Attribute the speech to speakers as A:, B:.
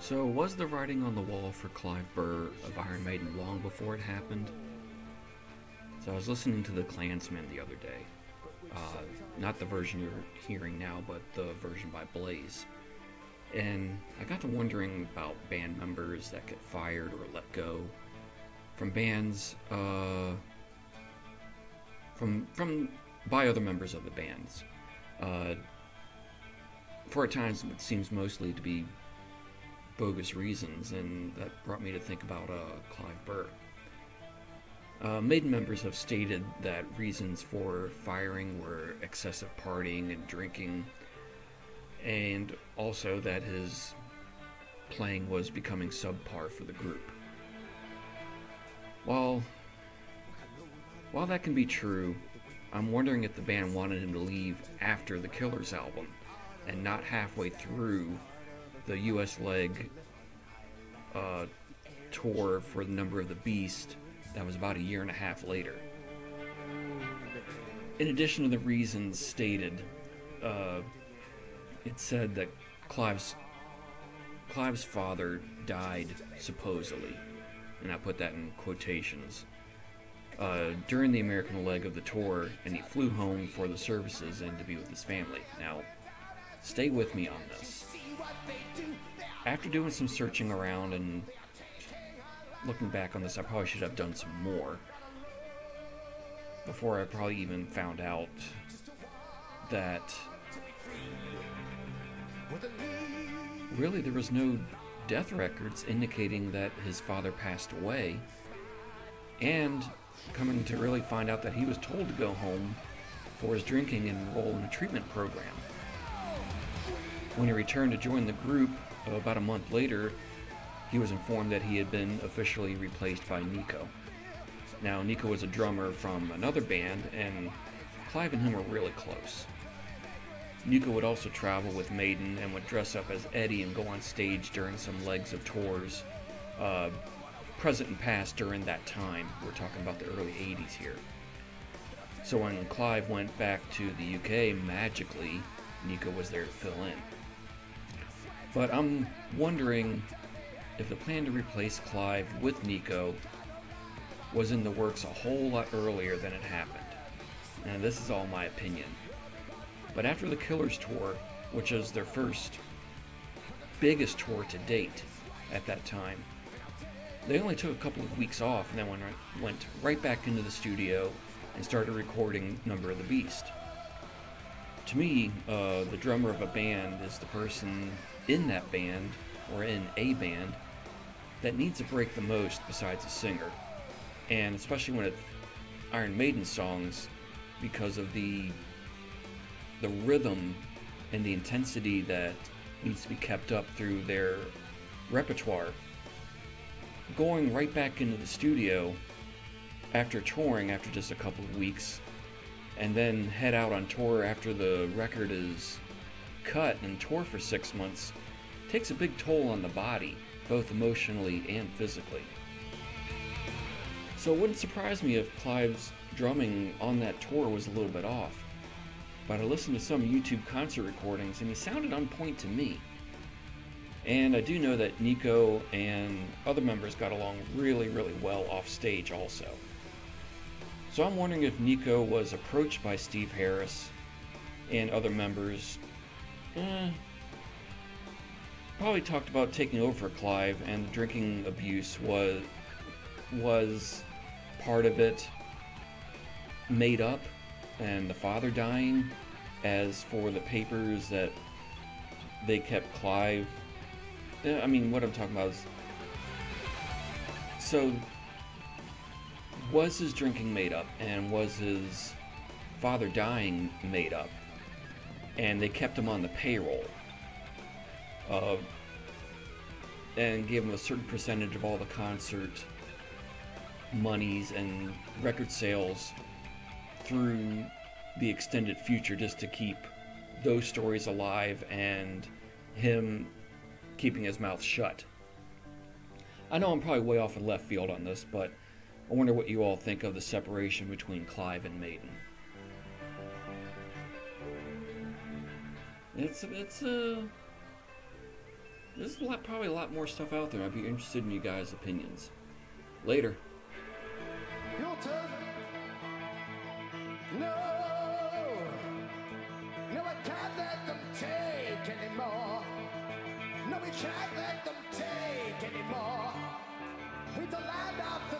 A: So, was the writing on the wall for Clive Burr of Iron Maiden long before it happened? So, I was listening to The Klansman the other day. Not the version you're hearing now, but the version by Blaze. And I got to wondering about band members that get fired or let go from bands, from by other members of the bands. Uh, for at times, it seems mostly to be bogus reasons, and that brought me to think about Clive Burr. Maiden members have stated that reasons for firing were excessive partying and drinking, and also that his playing was becoming subpar for the group. While while that can be true, I'm wondering if the band wanted him to leave after the Killers album and not halfway through the US leg tour for the Number of the Beast that was about a year and a half later. In addition to the reasons stated, it said that Clive's father died supposedly, and I put that in quotations, during the American leg of the tour, and he flew home for the services and to be with his family. Now, stay with me on this. After doing some searching around and looking back on this, I probably should have done some more before I probably even found out that really there was no death records indicating that his father passed away, and coming to really find out that he was told to go home for his drinking and enroll in a treatment program. When he returned to join the group about a month later, he was informed that he had been officially replaced by Nico. Now, Nico was a drummer from another band, and Clive and him were really close. Nico would also travel with Maiden and would dress up as Eddie and go on stage during some legs of tours, present and past during that time. We're talking about the early 80s here. So when Clive went back to the UK, magically, Nico was there to fill in. But I'm wondering if the plan to replace Clive with Nico was in the works a whole lot earlier than it happened. And this is all my opinion. But after the Killers tour, which is their first biggest tour to date at that time, they only took a couple of weeks off and then went right back into the studio and started recording Number of the Beast. To me, the drummer of a band is the person in that band, or in a band, that needs a break the most besides a singer. And especially when it's Iron Maiden songs, because of the rhythm and the intensity that needs to be kept up through their repertoire. Going right back into the studio after touring after just a couple of weeks, and then head out on tour after the record is cut and tour for 6 months, takes a big toll on the body, both emotionally and physically. So it wouldn't surprise me if Clive's drumming on that tour was a little bit off. But I listened to some YouTube concert recordings and he sounded on point to me. And I do know that Nico and other members got along really, really well off stage also. So I'm wondering if Nico was approached by Steve Harris and other members, probably talked about taking over for Clive, and the drinking abuse was part of it, made up, and the father dying. As for the papers that they kept Clive, I mean, what I'm talking about is, so was his drinking made up, and was his father dying made up, and they kept him on the payroll, and gave him a certain percentage of all the concert monies and record sales through the extended future, just to keep those stories alive and him keeping his mouth shut. I know I'm probably way off in left field on this, but I wonder what you all think of the separation between Clive and Maiden. There's probably a lot more stuff out there. I'd be interested in you guys' opinions. Later.
B: Your turn. No, no, I can't let them take anymore. No, we can't let them take anymore. With the land of